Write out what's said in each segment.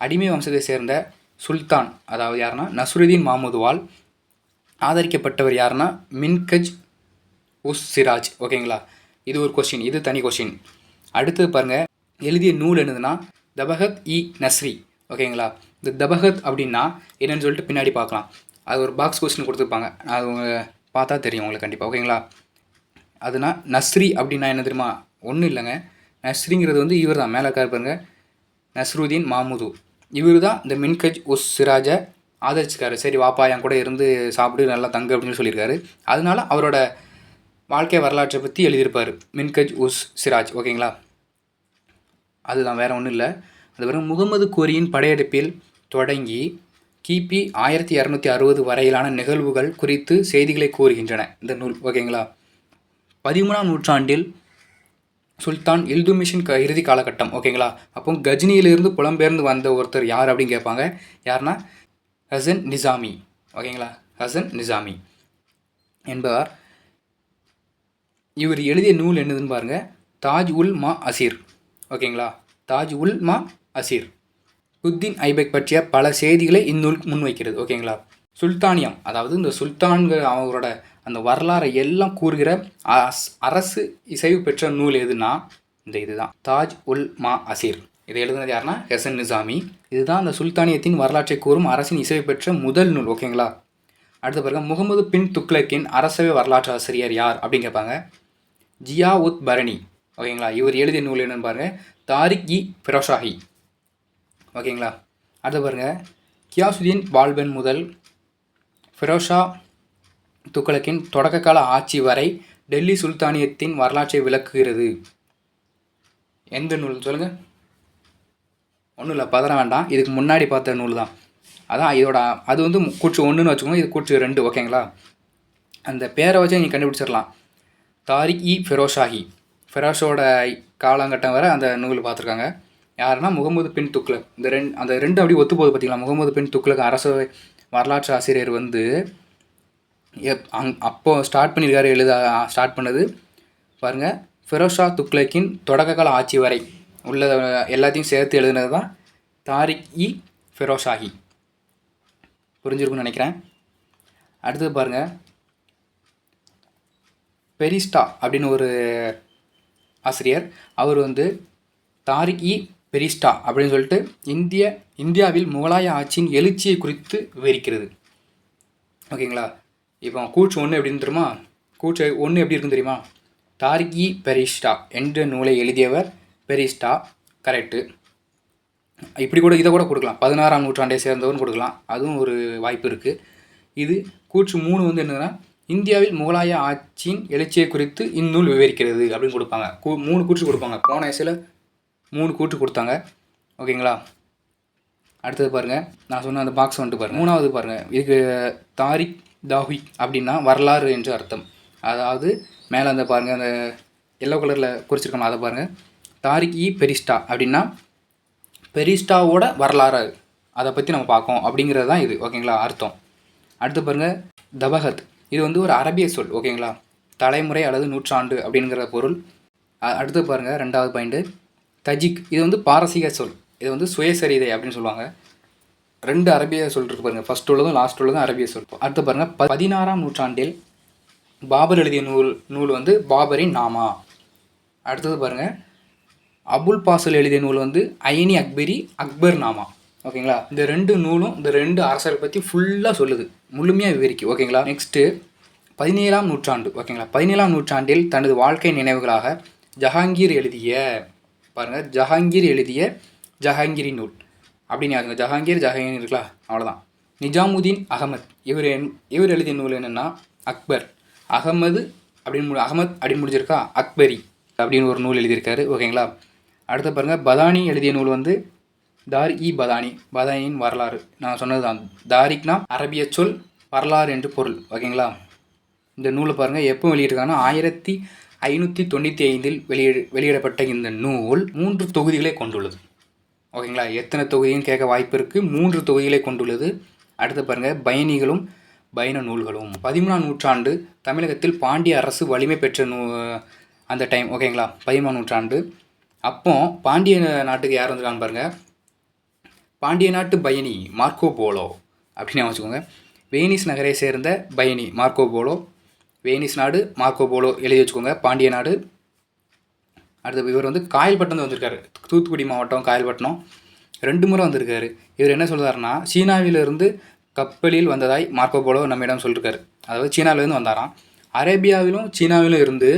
அடிமை வம்சத்தை சேர்ந்த சுல்தான், அதாவது யாருன்னா நஸ்ருதீன் மாமுதுவால் ஆதரிக்கப்பட்டவர் யாருன்னா மின்கஜ் உஸ் சிராஜ். ஓகேங்களா, இது ஒரு கொஸ்டின், இது தனி கொஸ்டின். அடுத்தது பாருங்கள், எழுதிய நூல் என்னதுன்னா தபகத் இ நஸ்ரி. ஓகேங்களா, இந்த தபகத் அப்படின்னா என்னென்னு சொல்லிட்டு பின்னாடி பார்க்கலாம். அது ஒரு பாக்ஸ் கொஸ்டின் கொடுத்துருப்பாங்க, அது பார்த்தா தெரியும் உங்களுக்கு கண்டிப்பாக. ஓகேங்களா, அதுனா நஸ்ரி அப்படின்னா என்ன தெரியுமா? ஒன்றும் இல்லைங்க, நஸ்ரிங்கிறது வந்து இவர் தான், மேலே பாருங்க, நஸ்ருதீன் மாமுது. இவர் தான் இந்த மின்கஜ் உஸ் சிராஜை ஆதரிச்சிருக்காரு. சரி வாப்பா என் கூட இருந்து சாப்பிடு, நல்லா தங்கு அப்படின்னு சொல்லியிருக்காரு. அதனால அவரோட வாழ்க்கை வரலாற்றை பற்றி எழுதியிருப்பார் மின்கஜ் உஸ் சிராஜ். ஓகேங்களா, அதுதான், வேறு ஒன்றும் இல்லை. அது வரும் முகமது கோரியின் படையெடுப்பில் தொடங்கி கிபி 1260 வரையிலான நிகழ்வுகள் குறித்து செய்திகளை கூறுகின்றன இந்த நூல். ஓகேங்களா, 13ஆம் நூற்றாண்டில் சுல்தான் இல்துமிஷின் இறுதி காலகட்டம். ஓகேங்களா, அப்போ கஜ்னியிலிருந்து புலம்பெயர்ந்து வந்த ஒருத்தர் யார் அப்படின்னு கேட்பாங்க. யாருன்னா ஹசன் நிசாமி. ஓகேங்களா, ஹசன் நிசாமி என்பவர். இவர் எழுதிய நூல் என்னதுன்னு பாருங்கள், தாஜ் உல் மா அசீர். ஓகேங்களா, தாஜ் உல் மா அசீர் உத்தீன் ஐபக் பற்றிய பல செய்திகளை இந்நூல் முன்வைக்கிறது. ஓகேங்களா, சுல்தானியம், அதாவது இந்த சுல்தான்கள் அவரோட அந்த வரலாறை எல்லாம் கூறுகிற அரசு இசைவு பெற்ற நூல் எதுனா இந்த இதுதான், தாஜ் உல் மா அசீர். இதை எழுதுனது யாருன்னா ஹசன் நிசாமி. இதுதான் அந்த சுல்தானியத்தின் வரலாற்றை கூறும் அரசின் இசைவு பெற்ற முதல் நூல். ஓகேங்களா, அடுத்த பிறகு முகமது பின் துக்ளக்கின் அரசவை வரலாற்று ஆசிரியர் யார் அப்படின்னு கேட்பாங்க. ஜியா உத் பரணி. ஓகேங்களா, இவர் எழுதிய நூல் என்னன்னு பாருங்கள், தாரிக் இ ஃபிரோஷாஹி. ஓகேங்களா, அடுத்த பாருங்கள், கியாசுதீன் பால்பன் முதல் ஃபிரோஷா துக்ளக்கின் தொடக்க கால ஆட்சி வரை டெல்லி சுல்தானியத்தின் வரலாற்றை விளக்குகிறது. எந்த நூல் சொல்லுங்கள்? ஒன்றும் இல்லை, பதற வேண்டாம், இதுக்கு முன்னாடி பார்த்த நூல் தான். அதான் இதோட, அது வந்து கூற்று 1ன்னு வச்சுக்கோங்க, இது கூற்று 2. ஓகேங்களா, அந்த பேரை வச்சு நீங்கள் கண்டுபிடிச்சிடலாம். தாரிக் இ ஃபிரோஷாஹி, ஃபிரோஷோட காலங்கட்டம் வரை அந்த நூல் பார்த்துருக்காங்க. யாருன்னா முகமது பின் துக்ளக். அந்த ரெண்டு அப்படி ஒத்து போகுது பார்த்தீங்களா? முகமது பின் துக்ளக் அரசவை வரலாற்று ஆசிரியர் வந்து அப்போ ஸ்டார்ட் பண்ணியிருக்காரு, ஸ்டார்ட் பண்ணது பாருங்கள், ஃபிரோஷா துக்ளக்கின் தொடக்க கால ஆட்சி வரை உள்ள எல்லாத்தையும் சேர்த்து எழுதுனது தான் தாரிக் இ ஃபிரோஷாஹி. புரிஞ்சிருக்குன்னு நினைக்கிறேன். அடுத்தது பாருங்கள், பெரிஸ்டா அப்படின்னு ஒரு ஆசிரியர், அவர் வந்து தாரிக் இ பெரிஸ்டா அப்படின்னு சொல்லிட்டு இந்தியாவில் முகலாய ஆட்சியின் எழுச்சியை குறித்து விவரிக்கிறது. ஓகேங்களா, இப்போ கூற்று 1 எப்படின்னு தெரியுமா? கூற்று 1 எப்படி இருக்குன்னு தெரியுமா? தாரிக் இ பெரிஸ்டா என்ற நூலை எழுதியவர் பெரிஸ்டா. கரெக்டு. இப்படி கூட இதை கூட கொடுக்கலாம், 16ஆம் நூற்றாண்டை சேர்ந்தவர்னு கொடுக்கலாம், அதுவும் ஒரு வாய்ப்பு இருக்குது. இது கூற்று 3 வந்து என்னதுன்னா, இந்தியாவில் முகலாய ஆட்சியின் எழுச்சியை குறித்து இந்நூல் விவரிக்கிறது அப்படின்னு கொடுப்பாங்க. 3 கூற்று கொடுப்பாங்க. போன வயசில் 3 கூற்று கொடுத்தாங்க. ஓகேங்களா, அடுத்தது பாருங்கள், நான் சொன்ன அந்த பாக்ஸ் வந்துட்டு பாருங்கள். 3வது பாருங்கள், இதுக்கு தாரிக் தாஹி அப்படின்னா வரலாறு என்று அர்த்தம். அதாவது மேலே அந்த பாருங்கள், அந்த எல்லோ கலரில் குறிச்சிருக்கோம், அதை பாருங்கள். தாரிக் இ பெரிஸ்டா அப்படின்னா பெரிஸ்டாவோட வரலாறு, அதை பற்றி நம்ம பார்க்கோம் அப்படிங்கிறது தான் இது. ஓகேங்களா, அர்த்தம். அடுத்து பாருங்கள், தபகத், இது வந்து ஒரு அரபிய சொல். ஓகேங்களா, தலைமுறை அல்லது நூற்றாண்டு அப்படிங்கிற பொருள். அடுத்து பாருங்கள், 2வது பாயிண்ட்டு, தஜிக், இது வந்து பாரசீக சொல். இது வந்து சுயசரிதை அப்படின்னு சொல்லுவாங்க. 2 அரபிய சொல் இருக்கு பாருங்கள், ஃபஸ்ட் உள்ளதும் லாஸ்ட் உள்ளதும் அரபிய சொல். அடுத்து பாருங்கள், 16ஆம் நூற்றாண்டில் பாபர் எழுதிய நூல் வந்து பாபரின் நாமா. அடுத்தது பாருங்கள், அபுல் பாசல் எழுதிய நூல் வந்து ஐனி அக்பரி அக்பர் நாமா. ஓகேங்களா, இந்த 2 நூலும் இந்த 2 அரசரை பற்றி ஃபுல்லாக சொல்லுது, முழுமையாக விவரிக்கும். ஓகேங்களா, நெக்ஸ்ட்டு 17ஆம் நூற்றாண்டு. ஓகேங்களா, 17ஆம் நூற்றாண்டில் தனது வாழ்க்கை நினைவுகளாக ஜஹாங்கீர் எழுதிய பாருங்கள், ஜஹாங்கீர் எழுதிய ஜஹாங்கீரி நூல் அப்படின்னு யாருங்க, ஜஹாங்கீர் இருக்கலாம், அவ்வளோதான். நிஜாமுதீன் அகமத், இவர் எழுதிய நூல் என்னென்னா அக்பர். அகமத் அப்படின்னு முடிஞ்சிருக்கா, அக்பரி அப்படின்னு ஒரு நூல் எழுதியிருக்காரு. ஓகேங்களா, அடுத்த பாருங்கள், பதானி எழுதிய நூல் வந்து தார் இ பதானி, பதானியின் வரலாறு. நான் சொன்னது தான், தாரிக்னா அரபிய சொல், வரலாறு என்று பொருள். ஓகேங்களா, இந்த நூலை பாருங்கள் எப்போ வெளியிட்டிருக்காங்கன்னா 1595 வெளியிடப்பட்ட இந்த நூல் 3 தொகுதிகளை கொண்டுள்ளது. ஓகேங்களா, எத்தனை தொகுதின்னு கேட்க வாய்ப்பு இருக்குது, 3 தொகுதிகளை கொண்டுள்ளது. அடுத்து பாருங்கள், பயணிகளும் பயண நூல்களும். 13ஆம் நூற்றாண்டு தமிழகத்தில் பாண்டிய அரசு வலிமை பெற்ற அந்த டைம். ஓகேங்களா, 13ஆம் நூற்றாண்டு. அப்போ பாண்டிய நாட்டுக்கு யார் வந்திருக்கான்னு பாருங்கள், பாண்டிய நாட்டு பயணி மார்க்கோ போலோ அப்படின்னு வச்சுக்கோங்க. வேனிஸ் நகரை சேர்ந்த பயணி மார்க்கோ போலோ. வேனிஸ் நாடு மார்க்கோ போலோ எழுதி வச்சுக்கோங்க. பாண்டிய நாடு. அடுத்து இவர் வந்து காயல்பட்டினம் வந்திருக்காரு. தூத்துக்குடி மாவட்டம் காயல்பட்டினம் 2 முறை வந்திருக்காரு. இவர் என்ன சொல்கிறாருன்னா, சீனாவிலிருந்து கப்பலில் வந்ததாய் மார்க்கோ போலோ நம்மிடம் சொல்லியிருக்காரு. அதாவது சீனாவிலேருந்து வந்தாராம். அரேபியாவிலும் சீனாவிலும் இருந்து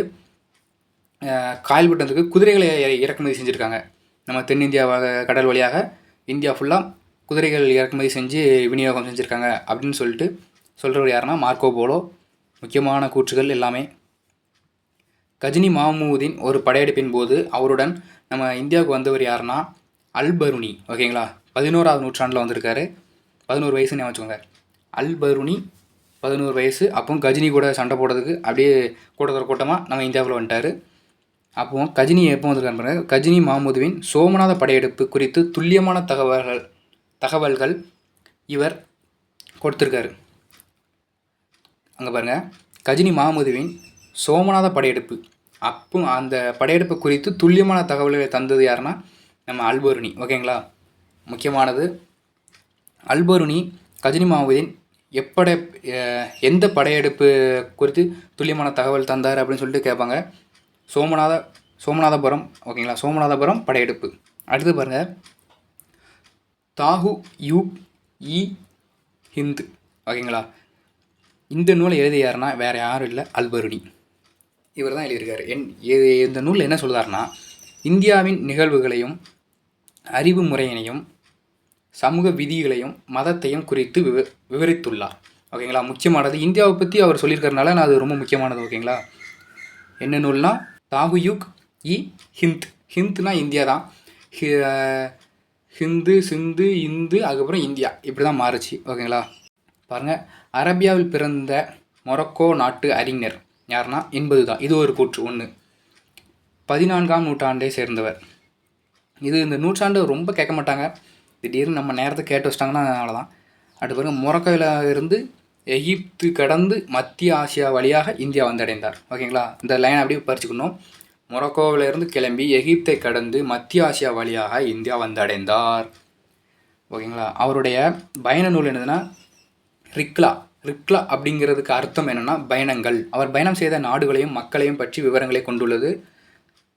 காயல்பட்டினத்துக்கு குதிரைகளை இறக்குமதி செஞ்சுருக்காங்க. நம்ம தென்னிந்தியா கடல் வழியாக இந்தியா ஃபுல்லாக குதிரைகள் இறக்குமதி செஞ்சு விநியோகம் செஞ்சுருக்காங்க அப்படின்னு சொல்லிட்டு சொல்கிறவர் யாருன்னா மார்க்கோ போலோ. முக்கியமான கூற்றுகள் எல்லாமே. கஜினி மாமூதின் ஒரு படையெடுப்பின் போது அவருடன் நம்ம இந்தியாவுக்கு வந்தவர் யாருன்னா அல்பருனி. ஓகேங்களா, 11ஆம் நூற்றாண்டில் வந்திருக்காரு. 11 வயசுன்னு வச்சுக்கோங்க. அல்பருனி 11 வயசு. அப்போ கஜினி கூட சண்டை போடுறதுக்கு அப்படியே கூட்டமாக நம்ம இந்தியாவில் வந்துட்டார். அப்போ கஜினி எப்போ வந்திருக்காரு பாருங்க. கஜினி மாமூதுவின் சோமநாத படையெடுப்பு குறித்து துல்லியமான தகவல்கள் இவர் கொடுத்துருக்காரு. அங்கே பாருங்கள், கஜினி மாமூதுவின் சோமநாத படையெடுப்பு. அப்போ அந்த படையெடுப்பு குறித்து துல்லியமான தகவல்களை தந்தது யாருன்னா நம்ம அல்பருனி. ஓகேங்களா, முக்கியமானது. அல்பருனி கஜினி மாமூதின் எந்த படையெடுப்பு குறித்து துல்லியமான தகவல் தந்தார் அப்படின்னு சொல்லிட்டு கேட்பாங்க. சோமநாதபுரம். ஓகேங்களா, சோமநாதபுரம் படையெடுப்பு. அடுத்து பாருங்கள், தாஹு யூப் இ ஹிந்த். ஓகேங்களா, இந்த நூலை எழுதியாருன்னா வேறு யாரும் இல்லை, அல்பருனி. இவர் தான் எழுதியிருக்காரு. இந்த நூலில் என்ன சொல்கிறாருன்னா, இந்தியாவின் நிகழ்வுகளையும் அறிவு முறையினையும் சமூக விதிகளையும் மதத்தையும் குறித்து விவரித்துள்ளார். ஓகேங்களா, முக்கியமானது. இந்தியாவை பற்றி அவர் சொல்லியிருக்கிறதுனால நான் அது ரொம்ப முக்கியமானது. ஓகேங்களா, என்ன நூல்னா தாகுயுக் இ ஹிந்த். ஹிந்த்னா இந்தியா தான். ஹிந்து, சிந்து, இந்து, அதுக்கப்புறம் இந்தியா, இப்படி தான் மாறுச்சு. ஓகேங்களா, பாருங்கள். அரேபியாவில் பிறந்த மொரோக்கோ நாட்டு அறிஞர் யாருன்னா என்பது இது ஒரு கூற்று ஒன்று. 14ஆம் நூற்றாண்டை சேர்ந்தவர். இந்த நூற்றாண்டு ரொம்ப கேட்க மாட்டாங்க. திடீர்னு நம்ம நேரத்தை கேட்டு வச்சிட்டாங்கன்னா அவ்வளோதான். அடுத்து பாருங்கள், மொரோக்கோவில் இருந்து எகிப்து கடந்து மத்திய ஆசியா வழியாக இந்தியா வந்தடைந்தார். ஓகேங்களா, இந்த லைன் அப்படியே பறிச்சுக்கணும். மொரோக்கோவில் இருந்து கிளம்பி எகிப்தை கடந்து மத்திய ஆசியா வழியாக இந்தியா வந்தடைந்தார். ஓகேங்களா, அவருடைய பயண நூல் என்னதுன்னா ரிக்லா. ரிக்லா அப்படிங்கிறதுக்கு அர்த்தம் என்னென்னா பயணங்கள். அவர் பயணம் செய்த நாடுகளையும் மக்களையும் பற்றி விவரங்களை கொண்டுள்ளது.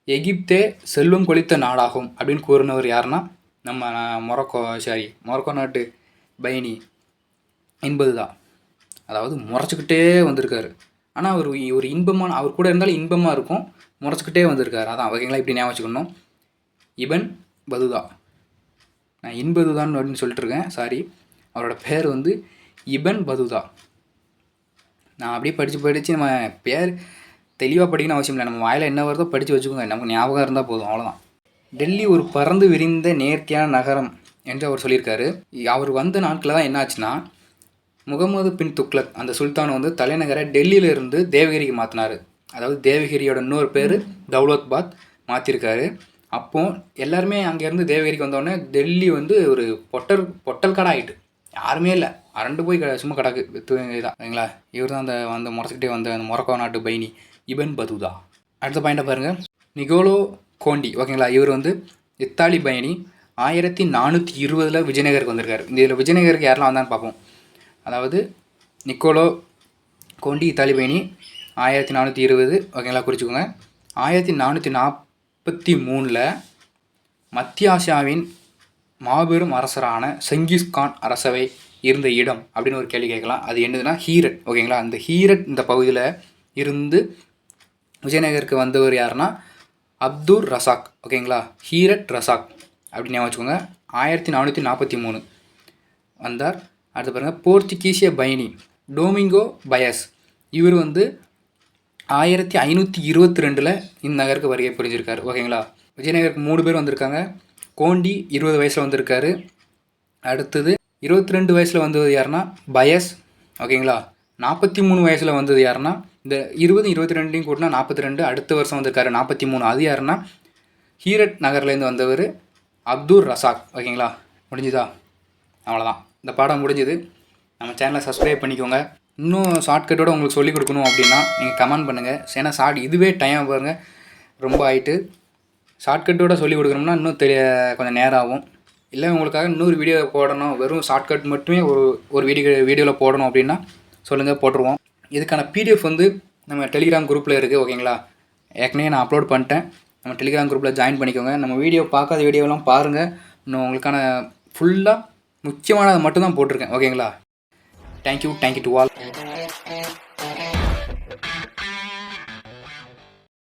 எகிப்தே செல்வம் கொளித்த நாடாகும் அப்படின்னு கூறினவர் யாருன்னா நம்ம மொரோக்கோ நாட்டு பயணி என்பது தான். அதாவது முறைச்சிக்கிட்டே வந்திருக்காரு. ஆனால் அவர் ஒரு இன்பமான, அவர் கூட இருந்தாலும் இன்பமாக இருக்கும், முறைச்சிக்கிட்டே வந்திருக்காரு. அதான். ஓகேங்களா, இப்படி ஞாபகம் வச்சுக்கணும். இபன் பதுதா. நான் இன்பதுதான் அப்படின்னு சொல்லிட்டுருக்கேன், சாரி. அவரோட பேர் வந்து இபன் பதுதா. நான் அப்படியே படித்து நம்ம பேர் தெளிவாக படிக்கணும் அவசியம் இல்லை. நம்ம வாயில் என்ன வருதோ படித்து வச்சுக்கோங்க, நமக்கு ஞாபகம் இருந்தால் போதும், அவ்வளோதான். டெல்லி ஒரு பறந்து விரிந்த நேர்த்தியான நகரம் என்று அவர் சொல்லியிருக்காரு. அவர் வந்த நாட்களில் தான் என்ன ஆச்சுன்னா, முகமது பின் துக்ளக் அந்த சுல்தான் வந்து தலைநகரை டெல்லியிலிருந்து தேவகிரிக்கு மாற்றினார். அதாவது தேவகிரியோட இன்னொரு பேர் தௌலத்பாத் மாற்றிருக்காரு. அப்போது எல்லாருமே அங்கேருந்து தேவகிரிக்கு வந்தோடனே டெல்லி வந்து ஒரு பொட்டல் கடை ஆகிட்டு, யாருமே இல்லை, அரண்டு போய் சும்மா கிடக்கு தான். சரிங்களா, இவர் தான் அந்த முறைச்சிக்கிட்டே வந்த அந்த மொரோக்கோ நாட்டு பயணி இபன் பதுதா. அடுத்த பாயிண்ட்டை பாருங்கள், நிகோலோ கோண்டி. ஓகேங்களா, இவர் வந்து இத்தாலி பயணி. 1420 விஜயநகருக்கு வந்திருக்காரு. இதில் விஜயநகருக்கு யாரெல்லாம் வந்தான்னு பார்ப்போம். அதாவது நிக்கோலோ கோண்டி இத்தாலி பயணி 1420. ஓகேங்களா, குறிச்சிக்கோங்க. 1443 மத்திய ஆசியாவின் மாபெரும் அரசரான செங்கிஸ்கான் அரசவை இருந்த இடம் அப்படின்னு ஒரு கேள்வி கேட்கலாம். அது என்னதுன்னா ஹீரட். ஓகேங்களா, அந்த ஹீரட் இந்த பகுதியில் இருந்து விஜயநகருக்கு வந்தவர் யாருன்னா அப்துர் ரசாக். ஓகேங்களா, ஹீரட் ரசாக் அப்படின்னு வச்சுக்கோங்க. 1443 வந்தார். அடுத்து பாருங்கள், போர்ச்சுகீசிய பயணி டோமிங்கோ பயஸ். இவர் வந்து 1522 இந்த நகருக்கு வருகை புரிஞ்சிருக்காரு. ஓகேங்களா, விஜயநகருக்கு 3 பேர் வந்திருக்காங்க. கோண்டி 20 வயசில் வந்திருக்காரு. அடுத்தது 22 வயசில் வந்தது யாருன்னா பயஸ். ஓகேங்களா, 43 வயசில் வந்தது யாருன்னா இந்த 20 22 கூட்டினா 42. அடுத்த வருஷம் வந்திருக்காரு 43. அது யாருன்னா ஹீரட் நகர்லேருந்து வந்தவர் அப்துர் ரசாக். ஓகேங்களா, முடிஞ்சுதா? அவ்வளோதான், இந்த பாடம் முடிஞ்சுது. நம்ம சேனலை சப்ஸ்கிரைப் பண்ணிக்கோங்க. இன்னும் ஷார்ட்கட்டோடு உங்களுக்கு சொல்லிக் கொடுக்கணும் அப்படின்னா நீங்கள் கமெண்ட் பண்ணுங்கள். ஏன்னா இதுவே டைம் பாருங்கள் ரொம்ப ஆகிட்டு. ஷார்ட்கட்டோடு சொல்லிக் கொடுக்கணும்னா இன்னும் கொஞ்சம் நேரம் ஆகும். இல்லை உங்களுக்காக இன்னொரு வீடியோ போடணும், வெறும் ஷார்ட்கட் மட்டுமே ஒரு வீடியோவில் போடணும் அப்படின்னா சொல்லுங்கள், போட்டுருவோம். இதுக்கான பிடிஎஃப் வந்து நம்ம டெலிகிராம் குரூப்பில் இருக்குது, ஓகேங்களா? ஏற்கனவே நான் அப்லோட் பண்ணிட்டேன். நம்ம டெலிகிராம் குரூப்பில் ஜாயின் பண்ணிக்கோங்க. நம்ம வீடியோ பார்க்காத வீடியோலாம் பாருங்கள். இன்னும் உங்களுக்கான ஃபுல்லாக முக்கியமானதை மட்டும்தான் போட்டிருக்கேன், ஓகேங்களா? Thank you to all.